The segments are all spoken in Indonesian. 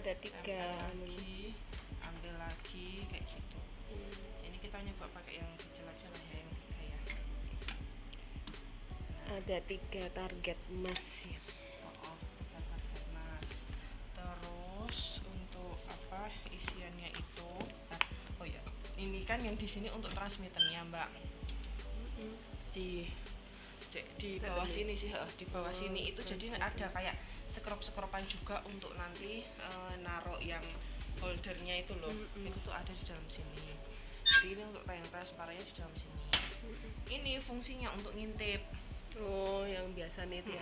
ada 3 lagi, ambil lagi kayak gitu. Ini kita nyoba pakai yang kecil aja lah ya, yang 3 ya. Ada 3 target emas ya. 3 target emas. Terus untuk apa isiannya itu? Nah, oh ya, ini kan yang di sini untuk transmitternya, Mbak. Di bawah sini sih, di bawah sini itu jadi ada kayak sekrop-sekropan juga untuk nanti naruh yang holdernya itu loh. Itu tuh ada di dalam sini. Jadi ini untuk yang transparannya di dalam sini. Ini fungsinya untuk ngintip. Oh, yang biasa nih ya.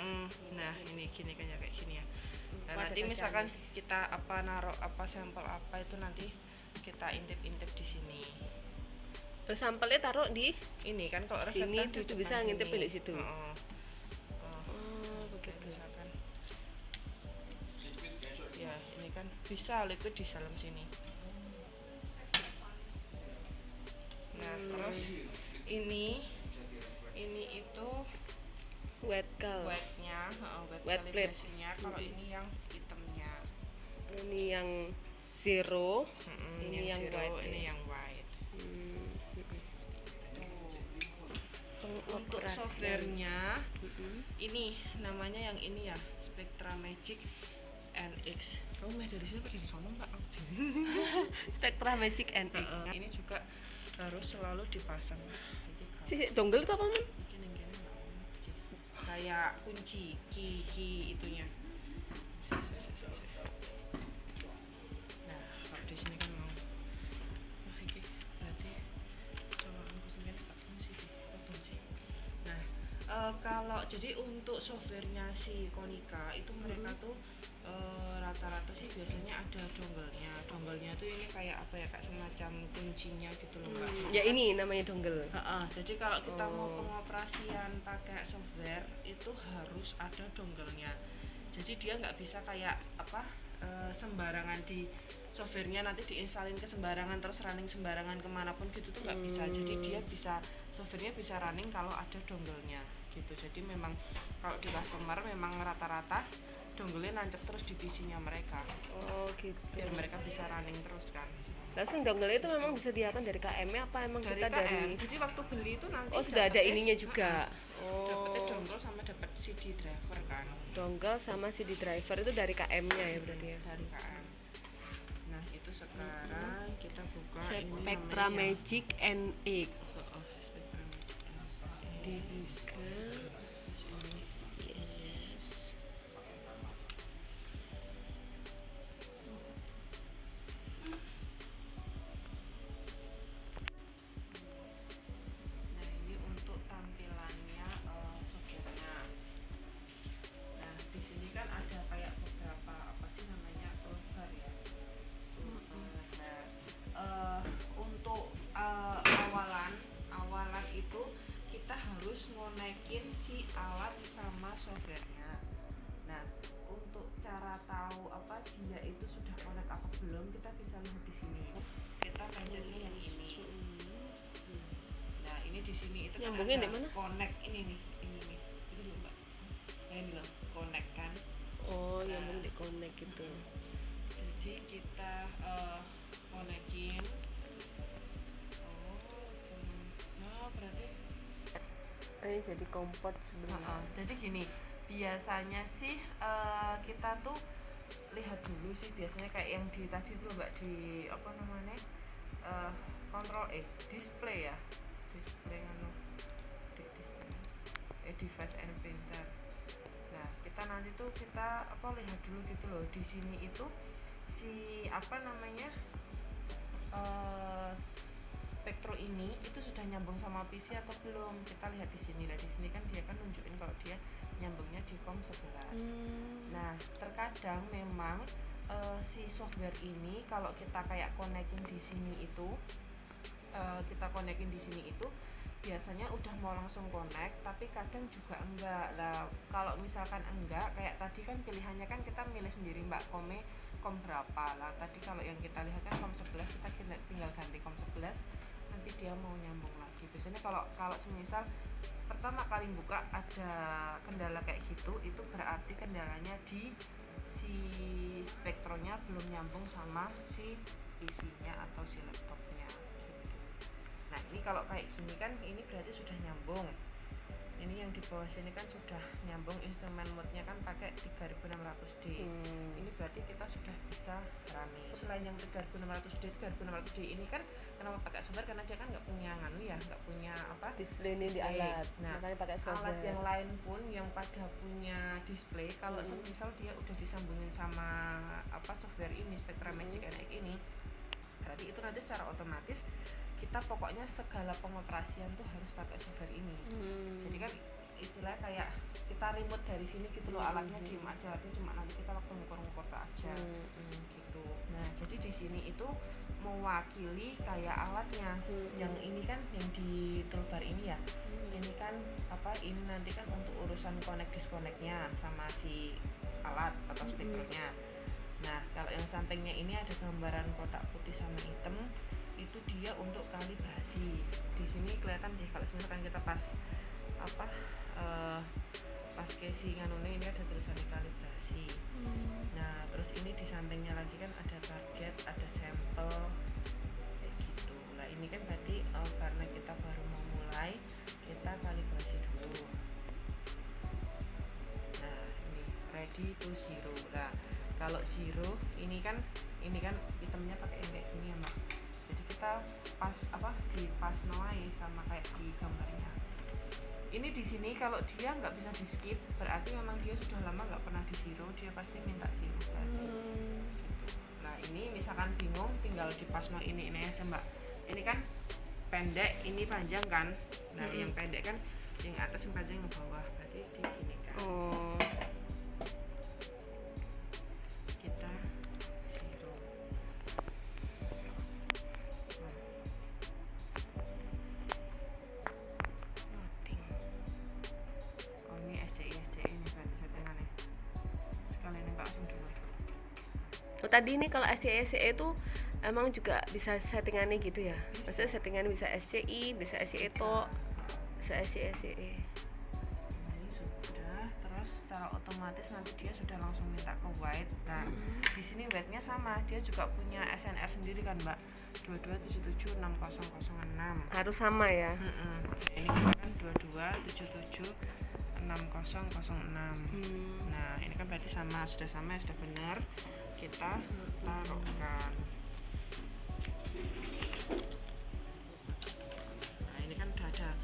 Nah, ini gini kan ya, kayak gini ya. Nah, nanti misalkan kita apa naruh apa sampel apa itu nanti kita intip-intip di sini. Sampelnya taruh di ini kan kalau sini reflektor itu bisa ngintip di situ. Begitu misalkan. Ya, ini kan bisa liquid di dalam sini. Nah, terus ini itu wetnya, wet plate-nya. Kalau ini yang hitamnya. Ini yang zero, ini yang zero, white, ini yang white. Untuk softwarenya ini namanya yang ini ya, Spectra Magic NX. Kamu dari sini apa dari sana, Mbak? Spectra Magic NX. Ini juga harus selalu dipasang. Si dongle itu apa, Man? Kayak kunci, key itunya. Nah, kalau di sini kan mau. Wah, ini berarti kalau aku sendiri tak fungsi sih. Nah, kalau jadi untuk softwarenya si Konica itu mereka tuh rata-rata sih biasanya ada dongle-nya. Dongle-nya tuh ini kayak apa ya, kayak semacam kuncinya gitu loh, Mbak. Ya ini namanya dongle. Jadi kalau kita mau pengoperasian pakai software itu harus ada dongle-nya. Jadi dia nggak bisa kayak apa sembarangan di softwarenya nanti diinstalin ke sembarangan terus running sembarangan kemanapun gitu tuh nggak bisa. Jadi dia bisa softwarenya bisa running kalau ada dongle-nya gitu. Jadi memang kalau di customer memang rata-rata dongle-nya nancep terus di PC-nya mereka. Oh gitu. Biar mereka bisa running terus kan. Langsung dongle itu memang disediakan dari KM-nya apa emang dari kita KM. dari? Jadi waktu beli itu nanti sudah ada ininya juga. Dapetnya dongle sama dapat CD driver kan. Dongle sama CD driver itu dari KM-nya ya berarti ya. Dari KM. Nah, itu sekarang kita buka Spectra Magic NX. Spectra Magic NX. Dibuka. Yes. Nah, ini untuk tampilannya softwarenya. Nah, di sini kan ada kayak beberapa apa sih namanya toolbar ya. Untuk awalan itu kita harus ngonekin si alat sama softwarenya. Nah, untuk cara tahu apa dia itu sudah connect apa belum kita bisa lihat di sini. Kita pencetnya yang ini. Nah, ini di sini itu nyambungin kan di mana? Connect ini nih. Itu loh, Mbak. Ini loh, connect kan. Oh, nyambung di connect gitu. Jadi kita konekin. Nah, berarti Ini jadi kompot sebenarnya. jadi gini, biasanya sih kita tuh lihat dulu sih biasanya kayak yang di tadi tuh Mbak, di apa namanya kontrol display ya, display device and printer. Nah, kita nanti tuh kita apa lihat dulu gitu loh, di sini itu si apa namanya Spektro ini itu sudah nyambung sama PC atau belum, kita lihat di sini. Nah, di sini kan dia kan nunjukin kalau dia nyambungnya di COM 11. Nah, terkadang memang si software ini kalau kita kayak konekin di sini itu biasanya udah mau langsung connect, tapi kadang juga enggak. Lah, kalau misalkan enggak, kayak tadi kan pilihannya kan kita milih sendiri Mbak, COM berapa. Lah, tadi kalau yang kita lihat kan COM 11, kita tinggal ganti COM 11, nanti dia mau nyambung lagi. Biasanya kalau semisal pertama kali buka ada kendala kayak gitu, itu berarti kendalanya di si spektronya belum nyambung sama si PC-nya atau si laptopnya gitu. Nah ini kalau kayak gini kan ini berarti sudah nyambung. Ini yang di bawah sini kan sudah nyambung, instrumen mode-nya kan pakai 3600D. Ini berarti kita sudah bisa running. Selain yang 3600D ini kan kenapa pakai software, karena dia kan nggak punya nganu ya, nggak punya apa Display ini di alat. Nah, makanya pakai software. alat yang lain pun yang pada punya display, kalau misal dia udah disambungin sama apa software ini Spectra Magic NX ini, berarti itu nanti secara otomatis kita pokoknya segala pengoperasian tuh harus pakai software ini. Jadi kan istilah kayak kita remote dari sini gitu loh, alatnya diem aja, tapi cuma nanti kita waktu ngukur-ngukur aja gitu. Nah jadi di sini itu mewakili kayak alatnya. Yang ini kan yang di toolbar ini ya, ini kan apa, ini nanti kan untuk urusan connect disconnectnya sama si alat atau spektronya. Nah kalau yang sampingnya ini ada gambaran kotak putih sama hitam, itu dia untuk kalibrasi. Di sini kelihatan sih kalau misalkan kita pas apa pas casing ini ada tulisan kalibrasi. Nah terus ini di sampingnya lagi kan ada target, ada sampel kayak gitu. Nah ini kan berarti karena kita baru mau mulai, kita kalibrasi dulu. Nah ini ready to zero. Nah kalau zero ini kan itemnya pakai yang kayak gini ya Mbak. Jadi kita pas apa di pas noai sama kayak di gambarnya. Ini di sini kalau dia nggak bisa di skip, berarti memang dia sudah lama nggak pernah di zero, dia pasti minta zero berarti. Gitu. Nah ini misalkan bingung, tinggal di pas no ini aja Mbak. Ini kan pendek, ini panjang kan. Nah yang pendek kan yang atas, yang panjang yang bawah, berarti di gini kan. Kita zero. Ini SCI ini berarti settingannya. Sekalian tak langsung dulu. Tadi ini kalau SCI itu emang juga bisa settingannya gitu ya? Maksudnya settingannya bisa SCI, bisa SCI tok, bisa SCI. Ini sudah, terus secara otomatis nanti dia sudah langsung minta ke white. Nah di sini white-nya sama, dia juga punya SNR sendiri kan Mbak, 22776006. Harus sama ya? Ini kan 22776006. Nah ini kan berarti sama, sudah sama, sudah benar, kita taruhkan. Nah ini kan udah ada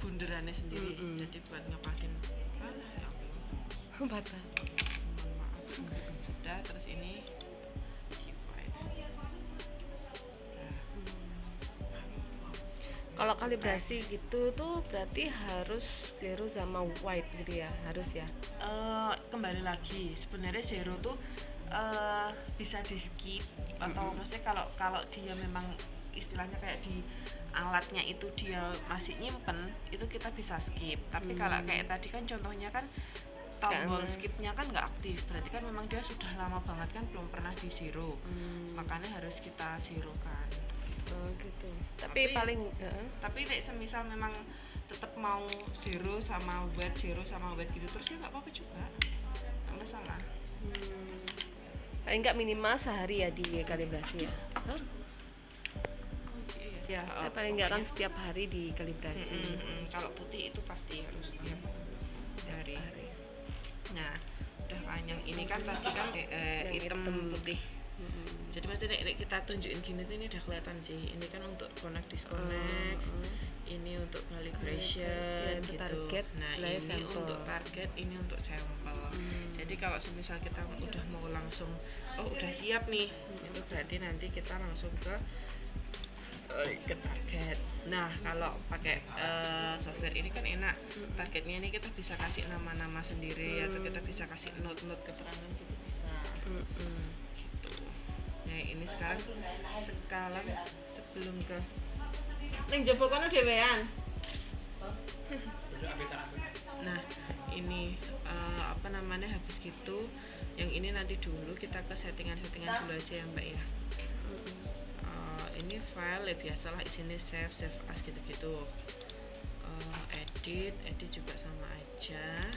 bunderannya sendiri, jadi buat ngepasin Batal. mohon maaf. Sudah, terus ini keep white. Kalau kalibrasi gitu tuh berarti harus zero sama white gitu ya? Harus ya? Kembali lagi, sebenarnya zero tuh bisa di skip atau maksudnya kalau dia memang istilahnya kayak di alatnya itu dia masih nyimpen, itu kita bisa skip. Tapi kalau kayak tadi kan contohnya kan tombol skipnya kan nggak aktif, berarti kan memang dia sudah lama banget kan belum pernah di zero, makanya harus kita zero kan. Gitu. Tapi paling tapi nek semisal memang tetap mau zero sama white gitu terus ya nggak apa-apa juga, nggak masalah. paling nggak minimal sehari ya di kalibrasi ya? Ya, Paling nggak kan setiap hari di kalibrasi. Kalau putih itu pasti harus setiap hari. Nah, udah kan yang ini kan tadi kan hitam putih. Jadi pasti kita tunjukin gini tuh ini udah kelihatan sih. Ini kan untuk connect disconnect. Ini untuk calibration gitu. Target, nah ini sampel. untuk target, ini untuk sampel. Jadi kalau semisal kita udah mau langsung, udah siap nih, itu berarti nanti kita langsung ke target. Nah kalau pakai software ini kan enak, targetnya ini kita bisa kasih nama-nama sendiri atau kita bisa kasih note-note keterangan gitu bisa. Gitu. Nah ini sekarang sebelum ke ning jaba kono dhewean. Nah ini habis gitu, yang ini nanti dulu kita ke settingan-settingan dulu aja ya Mbak ya. Ini file ya biasalah isinya save as gitu-gitu. Edit juga sama aja.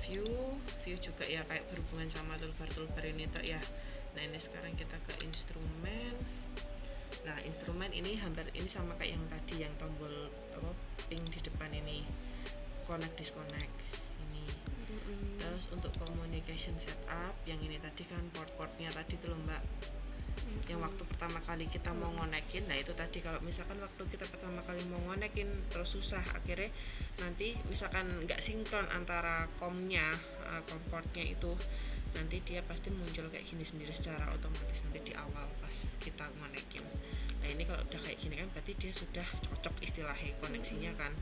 view juga ya kayak berhubungan sama toolbar ini tuh ya. Nah ini sekarang kita ke instrumen. Nah instrumen ini hampir ini sama kayak yang tadi, yang tombol apa pink di depan ini, connect disconnect ini. Terus untuk communication setup yang ini tadi kan port-portnya tadi tuh loh mbak, yang waktu pertama kali kita mau ngonekin. Nah itu tadi kalau misalkan waktu kita pertama kali mau ngonekin terus susah, akhirnya nanti misalkan nggak sinkron antara komnya, portnya itu, nanti dia pasti muncul kayak gini sendiri secara otomatis nanti di awal pas kita ngonekin. Nah ini kalau udah kayak gini kan berarti dia sudah cocok istilahnya koneksinya kan,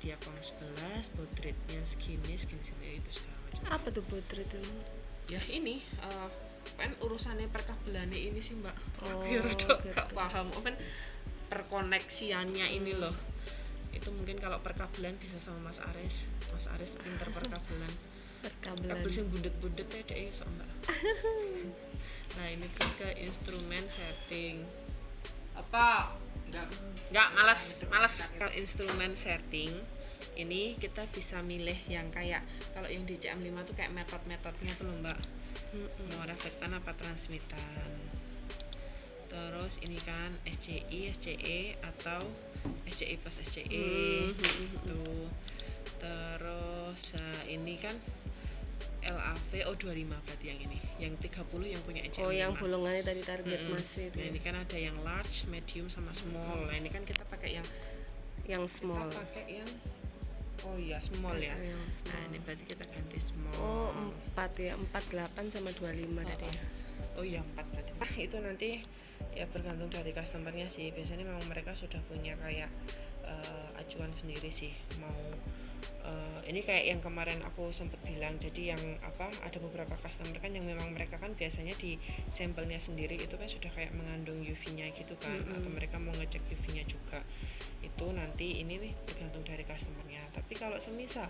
dia COM 11, baud rate-nya segini sendiri itu segala macam. Apa tuh baud rate itu? Ya ini kan urusannya perkabelannya ini sih mbak. Oh, Biar udah gitu. gak paham kan perkoneksiannya ini loh. Itu mungkin kalau perkabelan bisa sama Mas Aris pinter perkabelan. Kabel yang bundet-bundet ya deh iso mbak. Nah ini terus ke instrumen setting. Apa? Enggak, malas ke instrumen setting. Ini kita bisa milih yang kayak kalau yang di CM5 tuh kayak metodenya tuh loh mbak, mau reflektan apa transmitan. Terus ini kan SCI, SCE atau SCI plus SCE tuh. Terus ini kan LAV O25 berarti yang ini, yang 30 yang punya ECM5. Oh yang bolongannya tadi target masih itu. Nah ini kan ada yang large, medium sama small. Nah ini kan kita pakai yang small. Kita pakai yang small ya. Nah ini berarti kita ganti small. Oh 4 ya, 48 sama 25 tadi ya. Oh iya 4 berarti. Nah itu nanti ya bergantung dari customernya sih. Biasanya memang mereka sudah punya kayak acuan sendiri sih, mau ini kayak yang kemarin aku sempat bilang. Jadi yang ada beberapa customer kan yang memang mereka kan biasanya di sampelnya sendiri itu kan sudah kayak mengandung UV-nya gitu kan, atau mereka mau ngecek UV-nya juga. Itu nanti ini nih tergantung dari customernya. Tapi kalau semisal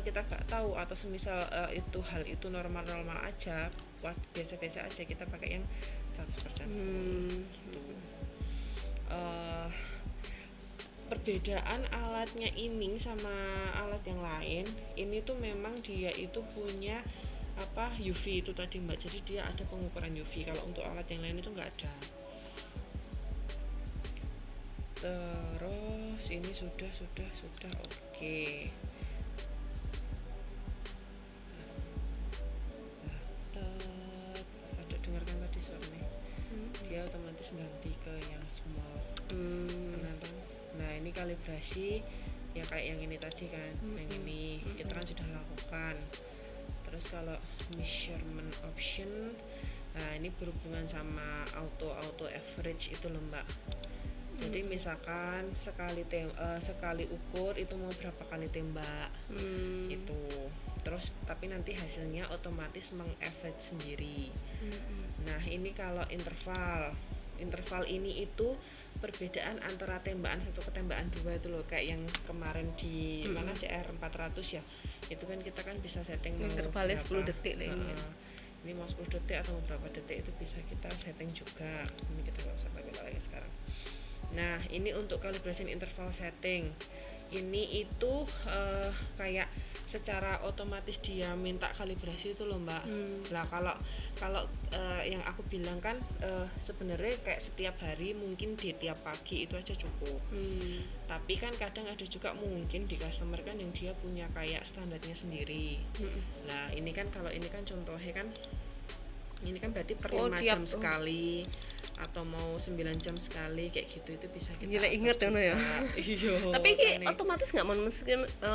kita nggak tahu, atau semisal itu hal itu normal aja, biasa-biasa aja, kita pakai yang 100% full gitu. Perbedaan alatnya ini sama alat yang lain, ini tuh memang dia itu punya UV itu tadi mbak, jadi dia ada pengukuran UV. Kalau untuk alat yang lain itu nggak ada. Terus ini sudah oke. Ada dengarkan tadi suaranya, dia otomatis ganti ke yang small. Nah ini kalibrasi ya kayak yang ini tadi kan, yang ini kita kan sudah lakukan. Terus kalau measurement option, nah ini berhubungan sama auto average itu loh mbak. Jadi misalkan sekali ukur itu mau berapa kali tembak itu. Terus tapi nanti hasilnya otomatis meng-average sendiri. Nah ini kalau interval ini itu perbedaan antara tembakan 1 ke tembakan 2 itu loh, kayak yang kemarin di mana CR 400 ya. Itu kan kita kan bisa setting mau intervalnya berapa, 10 detik lah ini. Ini mau 10 detik atau mau berapa detik itu bisa kita setting juga. Ini kita nggak usah pakai lagi sekarang. Nah ini untuk calibration interval setting ini itu kayak secara otomatis dia minta kalibrasi itu loh mbak. Lah kalau yang aku bilang kan sebenarnya kayak setiap hari, mungkin di tiap pagi itu aja cukup. Tapi kan kadang ada juga mungkin di customer kan yang dia punya kayak standarnya sendiri. Nah ini kan kalau ini kan contohnya kan ini kan berarti per 5 jam sekali atau mau 9 jam sekali kayak gitu, itu bisa kita gila inget ya. Iya. Tapi otomatis nggak mau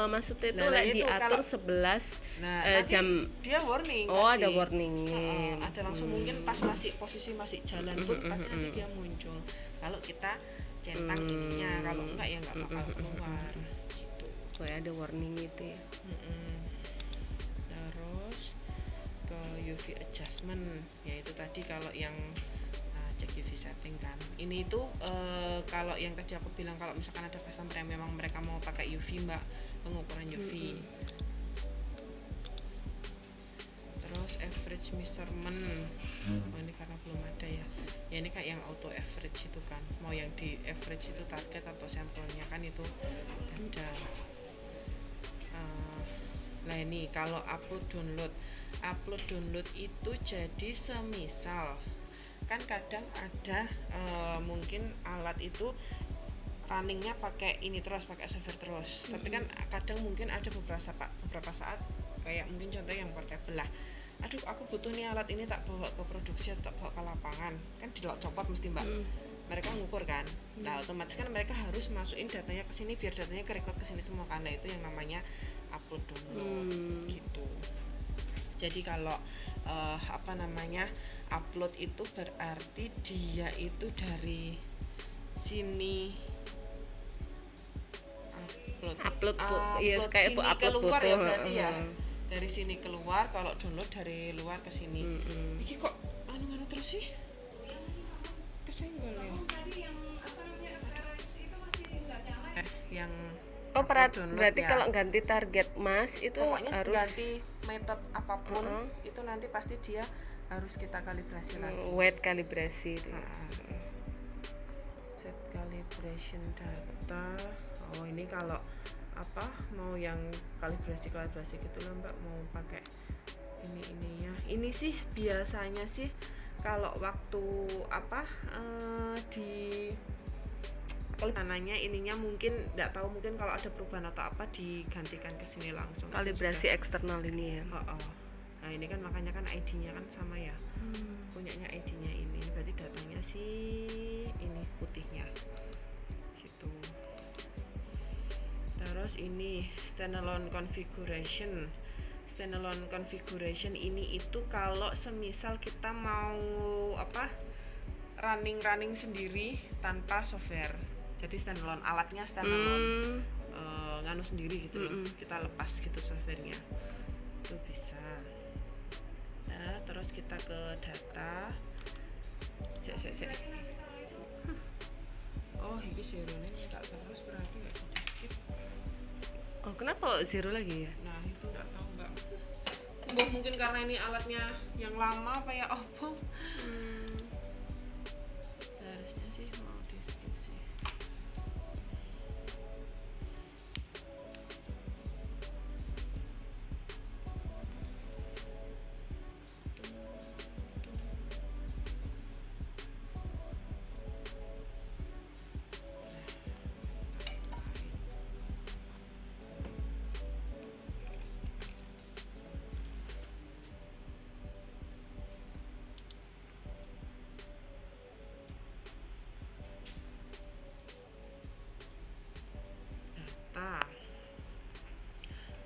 maksudnya itu diatur 11 jam. Dia warning. Oh pasti. ada warning. Ada langsung mungkin pas posisi masih jalan pun pasti nanti dia muncul. Kalau kita centang ininya, kalau enggak ya nggak bakal keluar gitu. Oh ya ada warning itu ya. Terus ke UV adjustment, yaitu tadi kalau yang cek UV setting kan. Ini itu kalau yang tadi aku bilang kalau misalkan ada customer yang memang mereka mau pakai UV mbak, pengukuran UV. Terus average measurement. Oh ini karena belum ada ya. Ya ini kayak yang auto average itu kan. Mau yang di average itu target atau sampelnya kan itu ada. Nah ini kalau upload download itu jadi semisal kan kadang ada mungkin alat itu runningnya pakai ini terus, pakai software terus. Tapi kan kadang mungkin ada beberapa saat kayak mungkin contoh yang portable lah. Aduh, aku butuh nih alat ini, tak bawa ke produksi atau tak bawa ke lapangan. Kan copot mesti Mbak. Mereka ngukur kan. Nah, otomatis kan mereka harus masukin datanya ke sini biar datanya ke record ke sini semua kan. Nah, itu yang namanya upload download gitu. Jadi kalau upload itu berarti dia itu dari sini Upload iya kayak sini upload keluar foto. ya berarti ya. Dari sini keluar, kalau download dari luar ke sini. Iki kok anu terus sih? Kesenggol ya. Yang Oh, download berarti ya. kalau ganti target Mas itu Pokoknya harus ganti metode apapun itu nanti pasti dia harus kita kalibrasi lagi. weight kalibrasi itu. Set calibration data. Oh, ini kalau mau yang kalibrasi gitu loh Mbak, mau pakai ini ya. Ini sih biasanya sih kalau waktu di sananya ininya mungkin nggak tahu, mungkin kalau ada perubahan atau apa digantikan ke sini langsung. Kalibrasi eksternal ini ya. Nah ini kan makanya kan ID-nya kan sama ya. Punyanya ID-nya ini, berarti datanya sih ini putihnya gitu. Terus ini standalone configuration ini itu kalau semisal kita mau running sendiri tanpa software. Jadi standalone, alatnya standalone nganu sendiri gitu loh. Kita lepas gitu softwarenya itu bisa. Nah terus kita ke data. Oh ini zero-nya tak terus berarti nggak di skip. Oh, kenapa zero lagi ya? Nah itu nggak tahu Mbak. Mungkin karena ini alatnya yang lama apa ya apa. Seharusnya sih mau di skip sih.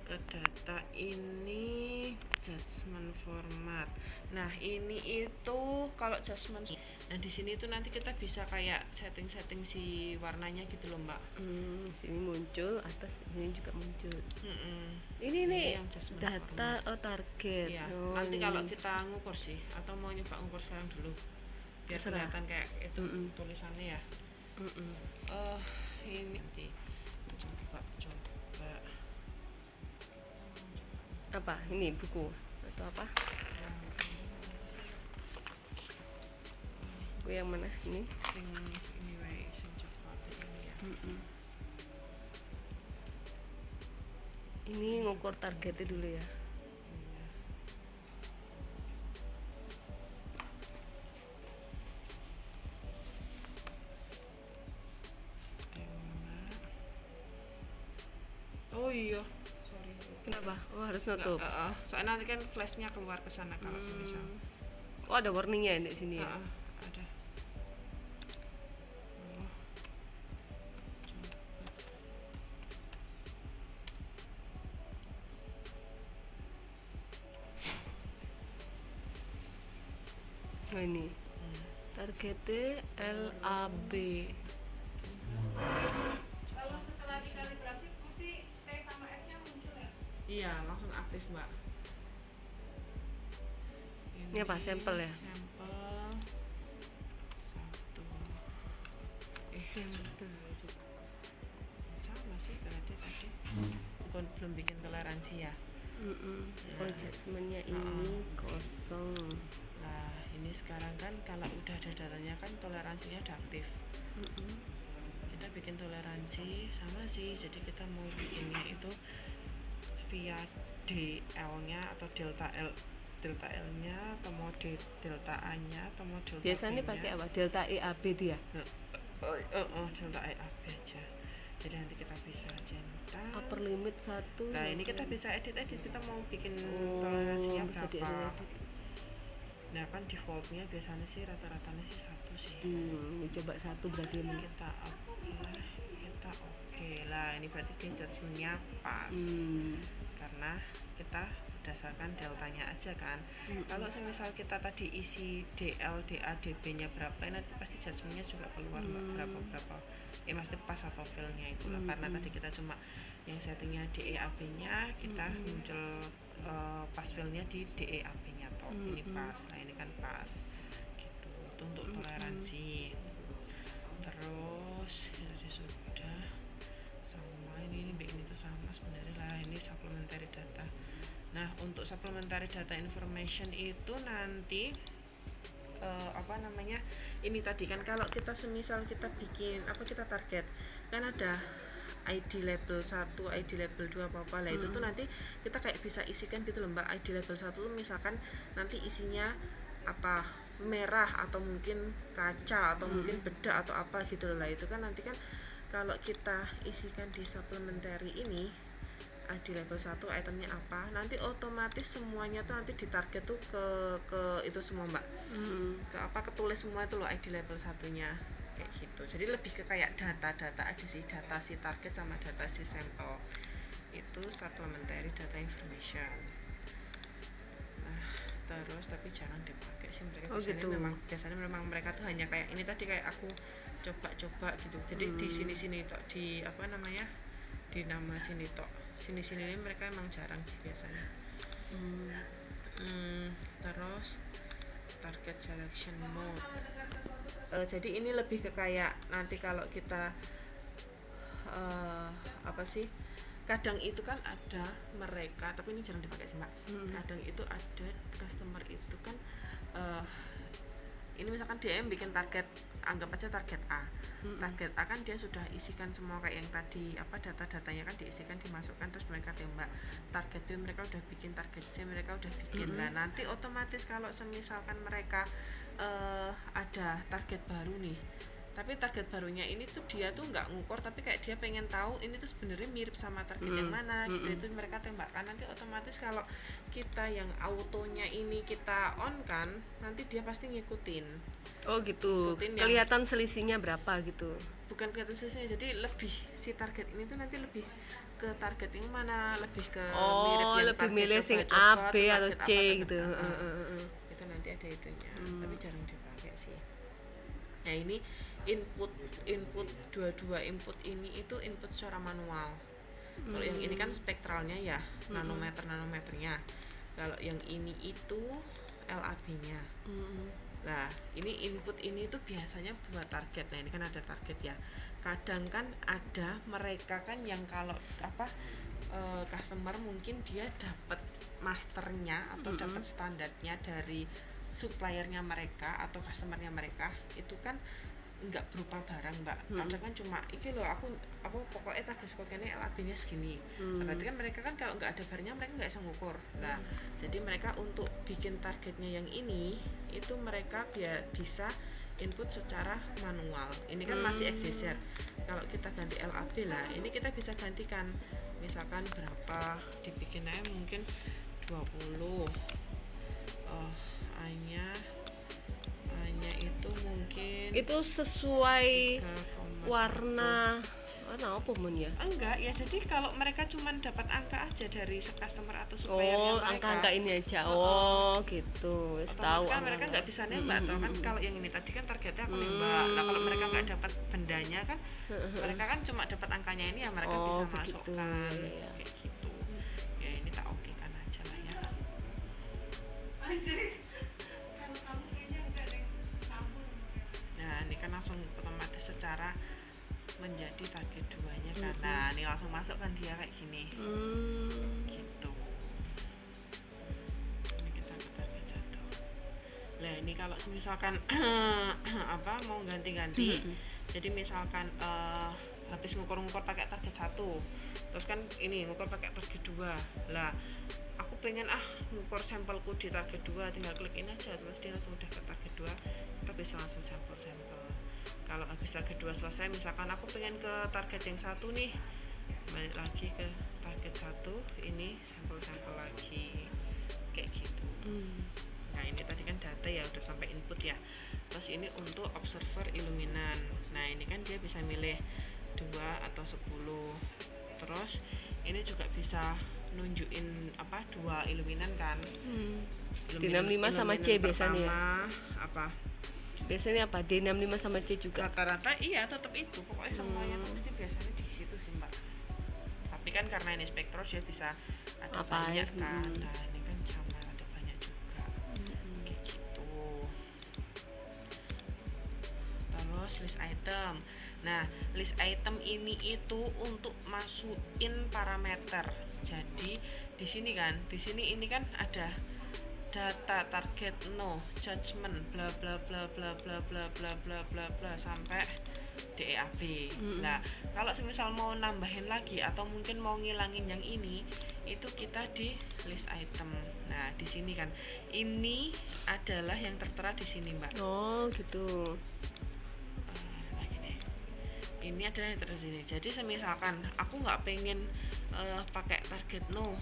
Ke data ini judgment format. Nah ini itu kalau judgment. Nah di sini tuh nanti kita bisa kayak setting si warnanya gitu loh Mbak. Sini muncul, atas ini juga muncul. Ini yang data target. Iya. Nanti kalau kita ngukur sih, atau mau nyoba ngukur sekarang dulu biar kelihatan kayak itu tulisannya ya. Ini nanti coba apa ini buku atau apa? Buku yang mana ini? Ini wae sing coklat ini ya. Ini ngukur targetnya dulu ya. Oh iya. Kenapa? Oh harus nutup. Soalnya nanti kan flashnya keluar ke sana kalau semisal. Oh ada warningnya di sini ya. Ada. Oh ini targetnya LAB. Kalau setelah dikalibrasi mesti T sama S nya muncul ya? Iya langsung aktif Mbak. Ini apa sampel ya? Sampel satu. Sampel. Sama sih berarti tadi. Belum bikin toleransi ya. Oh adjustmentnya ini kosong. Nah ini sekarang kan kalau udah ada datanya kan toleransinya udah aktif. Kita bikin toleransi sama sih, jadi kita mau bikinnya itu via DL-nya atau delta L-nya atau mau delta A-nya atau mau delta Biasanya B-nya. pakai apa? Delta EAB itu ya? Delta EAB aja. Jadi nanti kita bisa centang. Upper limit 1. Nah, ini kita bisa edit kita mau bikin toleransinya bisa berapa. diedit. Nah, kan defaultnya biasanya sih rata-ratanya sih 1 sih. Ini coba 1 berarti ini. Kita oke lah, ini berarti adjustment-nya pas. Karena kita berdasarkan deltanya aja kan. Kalau semisal kita tadi isi DL, DA, DB-nya berapa, nanti pasti adjustment-nya juga keluar berapa. Pasti pas atau fail-nya itu lah. Karena tadi kita cuma yang settingnya DEAB-nya, kita muncul pas fail-nya di DEAB-nya toh. Ini pas. Nah, ini kan pas. Gitu. Itu untuk toleransi. Terus ini sudah sama, ini bikin itu sama sebenarnya lah. Ini supplementary data. Nah, untuk supplementary data information itu nanti ini tadi kan kalau kita semisal kita bikin kita target kan ada ID label 1, ID label 2 apa-apa lah. Itu tuh nanti kita kayak bisa isikan gitu loh Mbak. ID label 1 tuh misalkan nanti isinya apa, merah atau mungkin kaca atau mungkin bedak atau apa gitu loh lah. Itu kan nanti kan kalau kita isikan di supplementary ini ID level 1 itemnya apa, nanti otomatis semuanya tuh nanti ditarget tuh ke itu semua Mbak. Ketulis semua itu loh ID level 1-nya kayak gitu. Jadi lebih ke kayak data aja sih, data si target sama data si sampel. Itu supplementary data information. Nah, terus tapi jarang dipakai sih mereka. Biasanya memang mereka tuh hanya kayak ini tadi, kayak aku coba-coba gitu. Jadi di sini tok, di di nama sini tok. Sini ini mereka emang jarang sih biasanya. Terus target selection mode. Jadi ini lebih ke kayak nanti kalau kita kadang itu kan ada mereka, tapi ini jarang dipakai sih Mbak. Kadang itu ada customer itu kan ini misalkan dia yang bikin target, anggap aja target A. Target A kan dia sudah isikan semua kayak yang tadi data-datanya kan diisikan, dimasukkan, terus mereka tembak. Target B mereka udah bikin, target C mereka udah bikin. Nah, nanti otomatis kalau semisalkan mereka ada target baru nih, tapi target barunya ini tuh dia tuh nggak ngukur, tapi kayak dia pengen tahu ini tuh sebenarnya mirip sama target yang mana gitu. Itu mereka tembakkan. Nanti otomatis kalau kita yang autonya ini kita on kan, nanti dia pasti ngikutin. Oh gitu. Kelihatan selisihnya berapa gitu. Bukan kelihatan selisihnya, jadi lebih si target ini tuh nanti lebih ke target yang mana, lebih ke mirip yang lebih target milih sing A, B atau C gitu. Itu nanti ada itunya. Tapi jarang dipakai sih. Nah, ini input dua input ini itu input secara manual. Kalau yang ini kan spektralnya ya, nanometernya. Kalau yang ini itu LAB-nya. Nah, ini input ini tuh biasanya buat target. Nah, ini kan ada target ya. Kadang kan ada mereka kan yang kalau customer mungkin dia dapat masternya atau dapat standarnya dari suppliernya mereka atau customernya mereka, itu kan nggak berupa barang Mbak. Kadang kan cuma iki loh, aku pokoknya target skoknya LAB-nya segini. Berarti kan mereka kan kalau nggak ada barangnya mereka nggak bisa ngukur. Nah, jadi mereka untuk bikin targetnya yang ini itu mereka bisa input secara manual. Ini kan masih XYZ. Kalau kita ganti LAB lah, ini kita bisa gantikan misalkan berapa, dibikin aja mungkin 20. A-nya itu mungkin itu sesuai 3,1. warna apa mun ya? Enggak ya, jadi kalau mereka cuma dapat angka aja dari customer atau suppliernya mereka, angka ini aja. Gitu, wis tahu. Kan mereka nggak bisa nembak kan. Kalau yang ini tadi kan targetnya aku nembak. Nah, kalau mereka nggak dapat bendanya kan, mereka kan cuma dapat angkanya ini ya, mereka bisa masukkan kayak gitu. Ya ini tak oke kan aja lah ya. Nah, ini kan langsung otomatis secara menjadi target 2-nya kan. Nah, ini langsung masuk kan dia kayak gini. Gitu. Ini kita ke target 1. Nah, ini kalau misalkan mau ganti-ganti. Jadi misalkan habis ngukur-ngukur pakai target 1, terus kan ini ngukur pakai target 2. Lah aku pengen ngukur sampelku di target 2, tinggal klik ini aja terus dia langsung udah ke target 2, kita bisa langsung sampel. Kalau habis target 2 selesai, misalkan aku pengen ke target yang 1 nih, balik lagi ke target 1, ini sampel lagi kayak gitu. Nah ini tadi kan data ya, udah sampai input ya. Terus ini untuk observer iluminan. Nah ini kan dia bisa milih 2 atau 10. Terus ini juga bisa nunjukin 2 iluminan kan. D65 sama C biasanya ya? Apa? Biasanya apa? D65 sama C juga? Rata-rata iya tetap itu. Pokoknya semuanya tuh mesti biasanya di situ sih Mbak. Tapi kan karena ini spektro dia bisa ada banyak kan. Nah ini kan sama ada banyak juga. Kayak gitu. Terus list item. Nah list item ini itu untuk masukin parameter. Jadi di sini ini kan ada data, target, no, judgment, bla bla bla bla bla bla bla bla bla bla sampai DEAB. Nah, kalau semisal mau nambahin lagi atau mungkin mau ngilangin yang ini, itu kita di list item. Nah, di sini kan ini adalah yang tertera di sini, Mbak. Oh, gitu. Ini adalah yang tertera di sini. Jadi semisalkan aku nggak pengen pakai target no,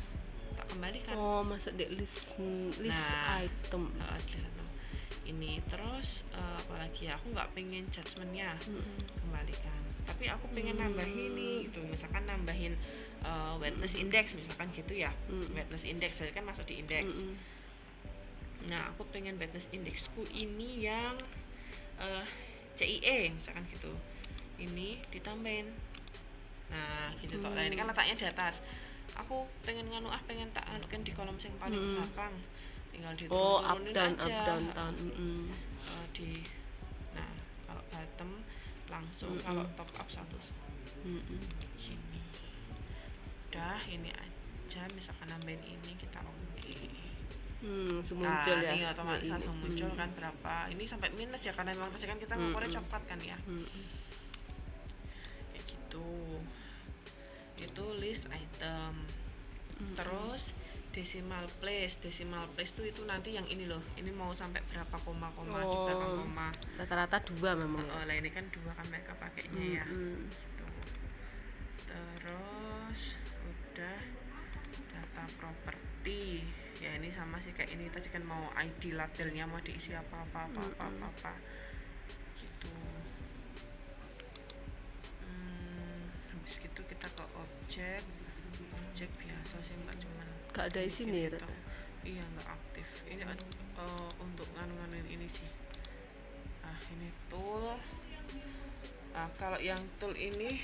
tak kembalikan. Oh, masuk di list item. List item. Ini terus apalagi ya, aku nggak pengen judgementnya, kembalikan. Tapi aku pengen nambahin nih, gitu. Misalkan nambahin wetness index, misalkan gitu ya. Wetness index berarti kan masuk di index. Nah, aku pengen wetness indexku ini yang CIE, misalkan gitu. Ini ditambahin. Nah, gitu toh. Nah, ini kan letaknya di atas. Aku pengen pengen tak anukan di kolom yang paling belakang. Tinggal diturunin aja. Nah, kalau bottom langsung, kalau top up 1. Gini. Udah, ini aja. Misalkan nambahin ini kita muncul ya. Ini otomatis langsung muncul kan berapa. Ini sampai minus ya, karena memang tadi kan kita ngukurnya coklat kan ya. Kayak gitu. Itu list item. Terus decimal place tuh itu nanti yang ini loh, ini mau sampai berapa koma-koma di belakang koma. Rata-rata 2 memang. Lah ini kan 2 kan mereka pakainya ya. Gitu. Terus udah data properti ya, ini sama sih kayak ini tadi kan, mau ID labelnya mau diisi apa gitu. Habis gitu kita ke objek biasa sih Mbak, cuman gak ada isi nih gitu. Iya nggak aktif ini. Untuk nganu-nganuin ini sih. Ini tool. Kalau yang tool ini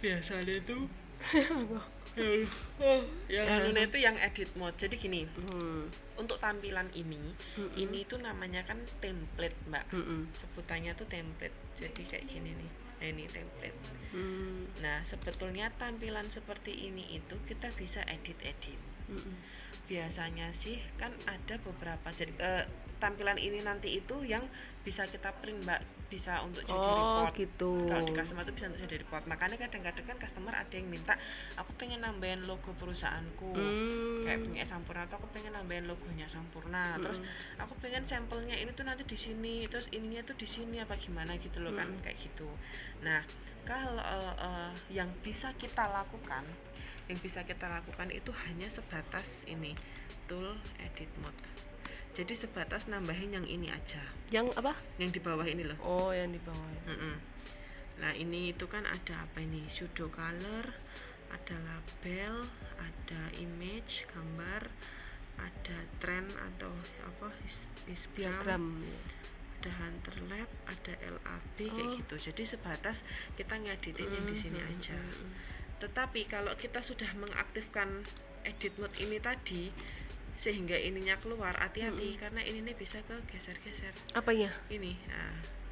biasanya tuh yang itu yang edit mode. Jadi gini, untuk tampilan ini itu namanya kan template Mbak. Sebutannya tuh template. Jadi kayak gini nih. Nah, ini template. Nah, sebetulnya tampilan seperti ini itu kita bisa edit. Biasanya sih kan ada beberapa. Jadi tampilan ini nanti itu yang bisa kita print Mbak, bisa untuk jadi report gitu. Kalau di customer itu bisa untuk jadi report. Makanya kadang-kadang kan customer ada yang minta, aku pengen nambahin logo perusahaanku, kayak punya Sampurna, atau aku pengen nambahin logonya Sampurna. Terus aku pengen sampelnya ini tuh nanti di sini, terus ininya tuh di sini apa gimana gitu loh kan, kayak gitu. Nah, kalau yang bisa kita lakukan itu hanya sebatas ini tool edit mode. Jadi sebatas nambahin yang ini aja. Yang apa? Yang di bawah ini loh. Oh, yang di bawah. Nah, ini itu kan ada apa ini? Pseudo color, ada label, ada image, gambar, ada trend atau apa? Histogram. Ada hunter lab, ada LAB kayak gitu. Jadi sebatas kita ngeditin yang di sini aja. Tetapi kalau kita sudah mengaktifkan edit mode ini tadi, sehingga ininya keluar, hati-hati karena ini nih bisa ke geser-geser. Apanya? Ini,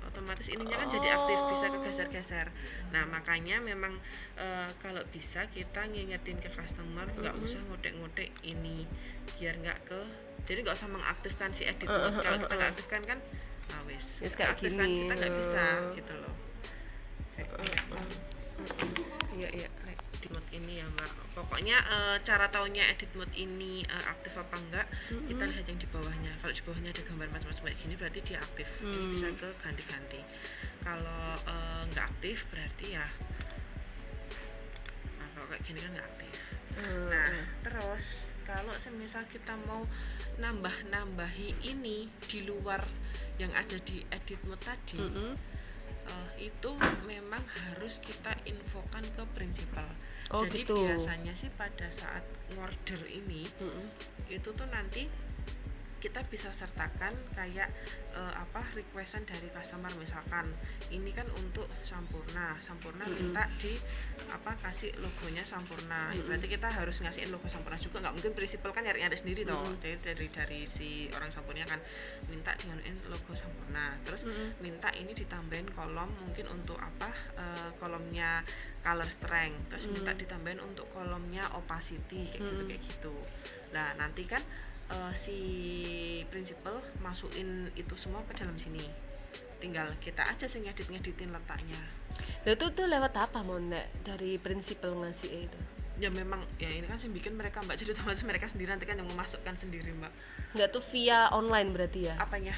otomatis ininya kan jadi aktif, bisa ke geser-geser. Nah, makanya memang kalau bisa kita ngingetin ke customer, nggak usah ngodek-ngodek ini, biar nggak jadi nggak usah mengaktifkan si edit mode. Kalau kita nggak aktifkan kan, wis. Kayak aktifkan gini. Kita nggak bisa gitu loh. Iya iya. Edit mode ini ya Mbak. Pokoknya cara taunya edit mode ini aktif apa enggak, kita lihat yang di bawahnya. Kalau di bawahnya ada gambar macam-macam kayak gini berarti dia aktif. Ini bisa ke ganti-ganti. Kalau enggak aktif berarti ya kalau kayak gini kan enggak aktif. Nah, terus kalau semisal kita mau nambahi ini di luar yang ada di edit mode tadi, itu memang harus kita infokan ke prinsipal. Jadi gitu. biasanya sih pada saat ngorder ini itu tuh nanti kita bisa sertakan kayak requestan dari customer, misalkan ini kan untuk Sampurna minta di kasih logonya Sampurna. Berarti kita harus ngasihin logo Sampurna juga, nggak mungkin prinsipal kan nyari ada sendiri toh. Jadi dari si orang Sampurna kan minta dianuin logo Sampurna, terus minta ini ditambahin kolom mungkin untuk kolomnya color strength, terus minta ditambahin untuk kolomnya opacity kayak gitu. Nah nanti kan si prinsipal masukin itu semua ke dalam sini, tinggal kita aja sih ngeditin letaknya. Itu tuh lewat apa mau dari prinsipal ngasih itu? Ya memang ya ini kan sih bikin mereka Mbak, jadi otomatis mereka sendiri nanti kan yang memasukkan sendiri Mbak. Nggak tuh via online berarti ya? Apanya?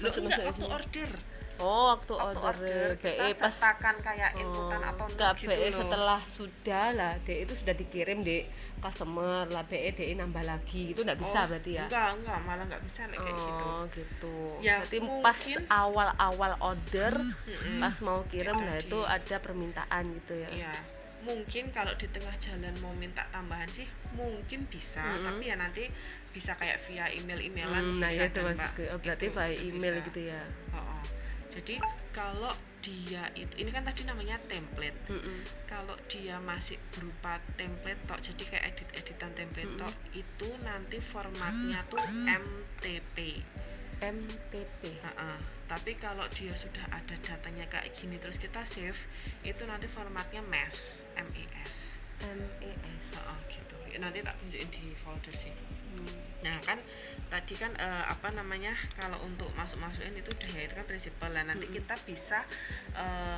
Enggak, waktu order. Waktu order kita sertakan kayak inputan atau gitu BE loh. Setelah sudah lah DE itu sudah dikirim di customer lah, BE nambah lagi itu nggak bisa berarti ya? Enggak, malah nggak bisa kayak gitu. Gitu. Ya, berarti mungkin, pas awal order pas mau kirim lah itu ada permintaan gitu ya? Iya. Mungkin kalau di tengah jalan mau minta tambahan sih mungkin bisa, tapi ya nanti bisa kayak via email-emailan sih. Nah itu berarti via email bisa. Gitu ya. Jadi kalau dia ini kan tadi namanya template. Kalau dia masih berupa template tok, jadi kayak editan template tok, itu nanti formatnya tuh MTP. Tapi kalau dia sudah ada datanya kayak gini terus kita save, itu nanti formatnya MES. Gitu. Nanti tak tunjukin di folder sih. Nah kan tadi kan kalau untuk masukin itu udah ya itu kan prinsipal lah. Nanti kita bisa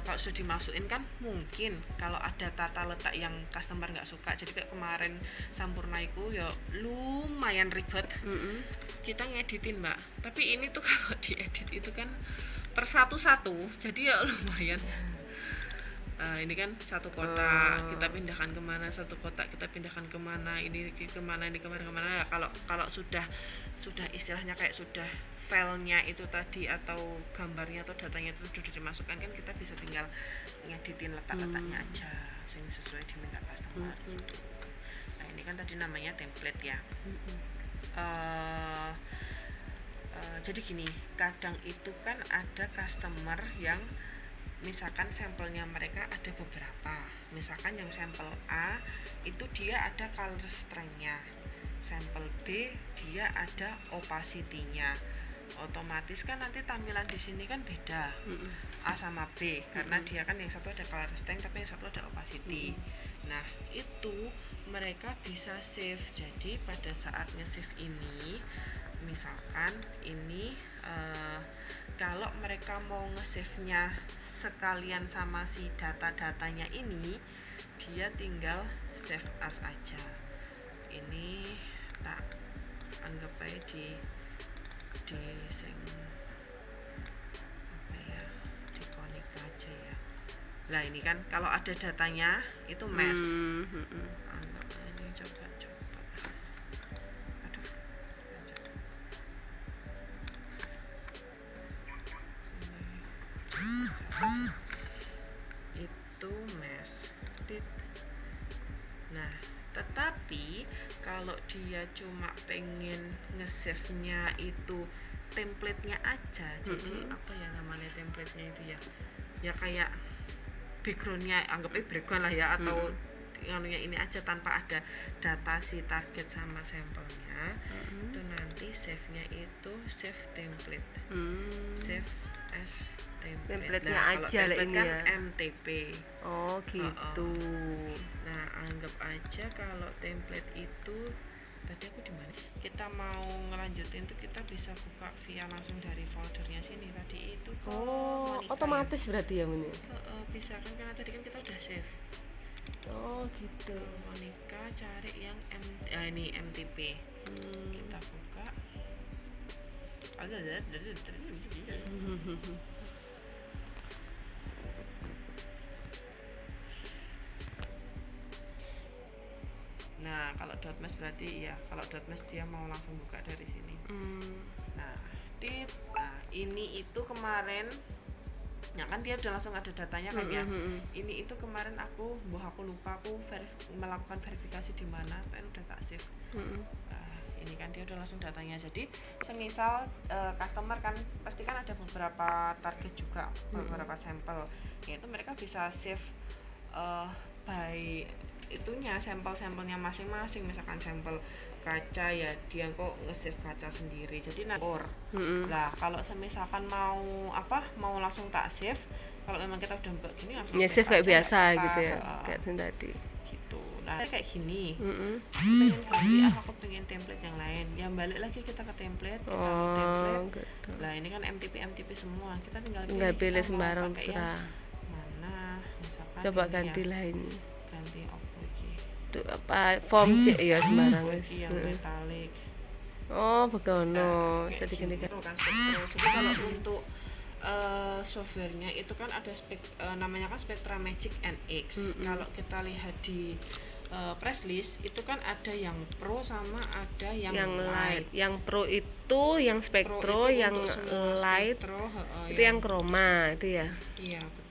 kalau sudah dimasukin kan mungkin kalau ada tata letak yang customer nggak suka, jadi kayak kemarin Sampurna itu ya lumayan ribet. Kita ngeditin Mbak, tapi ini tuh kalau diedit itu kan per satu-satu, jadi ya lumayan. Ini kan satu kotak kita pindahkan kemana, satu kotak kita pindahkan kemana, ini kemana. Ya, kalau sudah istilahnya kayak sudah filenya itu tadi atau gambarnya atau datanya itu sudah dimasukkan kan kita bisa tinggal ngeditin letak-letaknya aja sing sesuai diminta customer gitu. Nah ini kan tadi namanya template ya. Jadi gini, kadang itu kan ada customer yang misalkan sampelnya mereka ada beberapa, misalkan yang sampel A itu dia ada color strength-nya, sampel B dia ada opacity-nya, otomatis kan nanti tampilan di sini kan beda A sama B karena dia kan yang satu ada color strength tapi yang satu ada opacity. Nah itu mereka bisa save, jadi pada saat nge-save ini misalkan ini kalau mereka mau nge-save-nya sekalian sama si data-datanya ini, dia tinggal save as aja. Ini tak anggap aja di sing di connect aja ya. Lah ini kan kalau ada datanya itu MES. Anggap ini coba. Itu MES. Nah, tetapi kalau dia cuma pengen nge-save-nya itu template-nya aja, jadi apa ya namanya template-nya itu ya? Ya kayak background-nya, anggapnya background lah ya, atau anunya ini aja tanpa ada data si target sama sampelnya. Itu nanti save-nya itu save template. Save as template-nya aja lah ini kan ya. MTP. Oh gitu. Nah anggap aja kalau template itu tadi aku di mana? Kita mau ngelanjutin tuh kita bisa buka via langsung dari foldernya sini tadi itu. Otomatis ya? Berarti ya ini. bisa kan, karena tadi kan kita udah save. Oh gitu. Monica cari yang ini MTP. Kita buka. Nah, kalau .mes berarti ya, kalau .mes dia mau langsung buka dari sini. Nah, ini itu kemarin, ya kan dia udah langsung ada datanya kan ya. Ini itu kemarin aku lupa aku melakukan verifikasi di mana, kan udah tak save. Nah, ini kan dia udah langsung datanya. Jadi semisal customer kan pasti kan ada beberapa target juga, beberapa sampel. Yaitu mereka bisa save by itunya, sampel-sampelnya masing-masing. Misalkan sampel kaca ya dia kok nge-save kaca sendiri, jadi lah kalau semisalkan mau langsung tak save, kalau memang kita udah buat gini langsung Ya save kayak biasa gitu ya, kayak tadi gitu. Nah kayak gini, aku pengen ganti, aku pengen template yang lain, ya balik lagi kita ke template, template gitu. Lah ini kan MTP semua, kita tinggal pilih sembarang terserah mana, misalkan coba ganti lain, ganti itu apa form C ya sembarang yang metalik. Oh begono, bisa diganti-ganti. Jadi kalau untuk softwarenya itu kan ada namanya kan Spectra Magic NX. Kalau kita lihat di press list itu kan ada yang Pro sama ada yang Light. Yang Pro itu yang Spectro, yang Light itu yang Chroma itu ya. Iya betul.